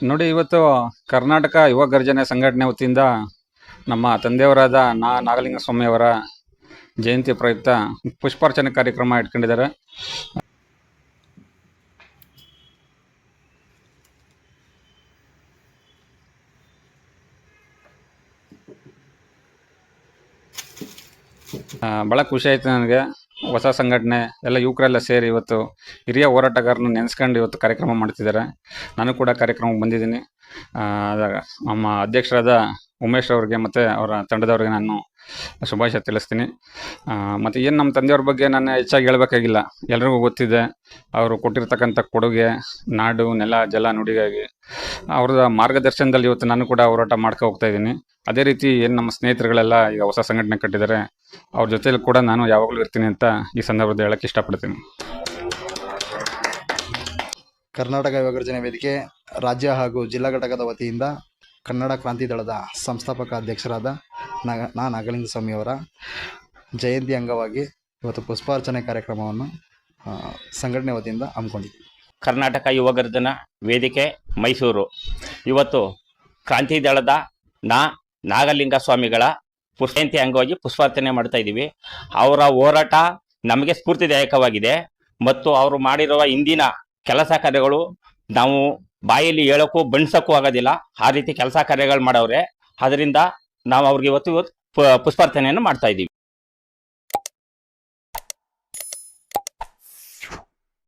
ನೋಡಿ, ಇವತ್ತು ಕರ್ನಾಟಕ ಯುವ ಗರ್ಜನೆ ಸಂಘಟನೆ ವತಿಯಿಂದ ನಮ್ಮ ತಂದೆಯವರಾದ ನಾಗಲಿಂಗ ಸ್ವಾಮಿಯವರ ಜಯಂತಿ ಪ್ರಯುಕ್ತ ಪುಷ್ಪಾರ್ಚನೆ ಕಾರ್ಯಕ್ರಮ ಇಟ್ಕೊಂಡಿದ್ದಾರೆ. ಭಾಳ ಖುಷಿ ಆಯಿತು ನನಗೆ. ಹೊಸ ಸಂಘಟನೆ ಎಲ್ಲ ಯುವಕರೆಲ್ಲ ಸೇರಿ ಇವತ್ತು ಹಿರಿಯ ಹೋರಾಟಗಾರನ ನೆನೆಸ್ಕೊಂಡು ಇವತ್ತು ಕಾರ್ಯಕ್ರಮ ಮಾಡ್ತಿದ್ದಾರೆ. ನಾನು ಕೂಡ ಕಾರ್ಯಕ್ರಮಕ್ಕೆ ಬಂದಿದ್ದೀನಿ. ನಮ್ಮ ಅಧ್ಯಕ್ಷರಾದ ಉಮೇಶ್ ಅವ್ರಿಗೆ ಮತ್ತು ಅವರ ತಂಡದವ್ರಿಗೆ ನಾನು ಶುಭಾಶಯ ತಿಳಿಸ್ತೀನಿ. ಮತ್ತು ಏನು ನಮ್ಮ ತಂದೆಯವ್ರ ಬಗ್ಗೆ ನಾನು ಹೆಚ್ಚಾಗಿ ಹೇಳಬೇಕಾಗಿಲ್ಲ, ಎಲ್ರಿಗೂ ಗೊತ್ತಿದೆ. ಅವರು ಕೊಟ್ಟಿರ್ತಕ್ಕಂಥ ಕೊಡುಗೆ ನಾಡು ನೆಲ ಜಲ ನುಡಿಗಾಗಿ ಅವ್ರ ಮಾರ್ಗದರ್ಶನದಲ್ಲಿ ಇವತ್ತು ನಾನು ಕೂಡ ಹೋರಾಟ ಮಾಡ್ಕೊ ಹೋಗ್ತಾ ಇದ್ದೀನಿ. ಅದೇ ರೀತಿ ಏನು ನಮ್ಮ ಸ್ನೇಹಿತರುಗಳೆಲ್ಲ ಈಗ ಹೊಸ ಸಂಘಟನೆ ಕಟ್ಟಿದ್ದಾರೆ, ಅವ್ರ ಜೊತೆಲಿ ಕೂಡ ನಾನು ಯಾವಾಗಲೂ ಇರ್ತೀನಿ ಅಂತ ಈ ಸಂದರ್ಭದಲ್ಲಿ ಹೇಳಕ್ಕೆ ಇಷ್ಟಪಡ್ತೀನಿ. ಕರ್ನಾಟಕ ಯುವ ಗರ್ಜನೆ ವೇದಿಕೆ ರಾಜ್ಯ ಹಾಗೂ ಜಿಲ್ಲಾ ಘಟಕದ ವತಿಯಿಂದ ಕನ್ನಡ ಕ್ರಾಂತಿ ದಳದ ಸಂಸ್ಥಾಪಕ ಅಧ್ಯಕ್ಷರಾದ ನಾಗಲಿಂಗ ಸ್ವಾಮಿಯವರ ಜಯಂತಿ ಅಂಗವಾಗಿ ಇವತ್ತು ಪುಷ್ಪಾರ್ಚನೆ ಕಾರ್ಯಕ್ರಮವನ್ನು ಸಂಘಟನೆ ವತಿಯಿಂದ ಹಮ್ಮಿಕೊಂಡಿದ್ದೀವಿ. ಕರ್ನಾಟಕ ಯುವ ಗರ್ಜನ ವೇದಿಕೆ ಮೈಸೂರು ಇವತ್ತು ಕ್ರಾಂತಿ ದಳದ ನಾಗಲಿಂಗ ಸ್ವಾಮಿಗಳ ಜಯಂತಿ ಅಂಗವಾಗಿ ಪುಷ್ಪಾರ್ಚನೆ ಮಾಡ್ತಾ ಇದ್ದೀವಿ. ಅವರ ಹೋರಾಟ ನಮಗೆ ಸ್ಫೂರ್ತಿದಾಯಕವಾಗಿದೆ ಮತ್ತು ಅವರು ಮಾಡಿರುವ ಇಂದಿನ ಕೆಲಸ ಕಾರ್ಯಗಳು ನಾವು ಬಾಯಲ್ಲಿ ಹೇಳೋಕ್ಕೂ ಬಣ್ಸೋಕ್ಕೂ ಆಗೋದಿಲ್ಲ. ಆ ರೀತಿ ಕೆಲಸ ಕಾರ್ಯಗಳು ಮಾಡವ್ರೆ. ಅದರಿಂದ ನಾವು ಅವ್ರಿಗೆ ಇವತ್ತು ಪುಷ್ಪಾರ್ಚನೆಯನ್ನು ಮಾಡ್ತಾ ಇದ್ದೀವಿ.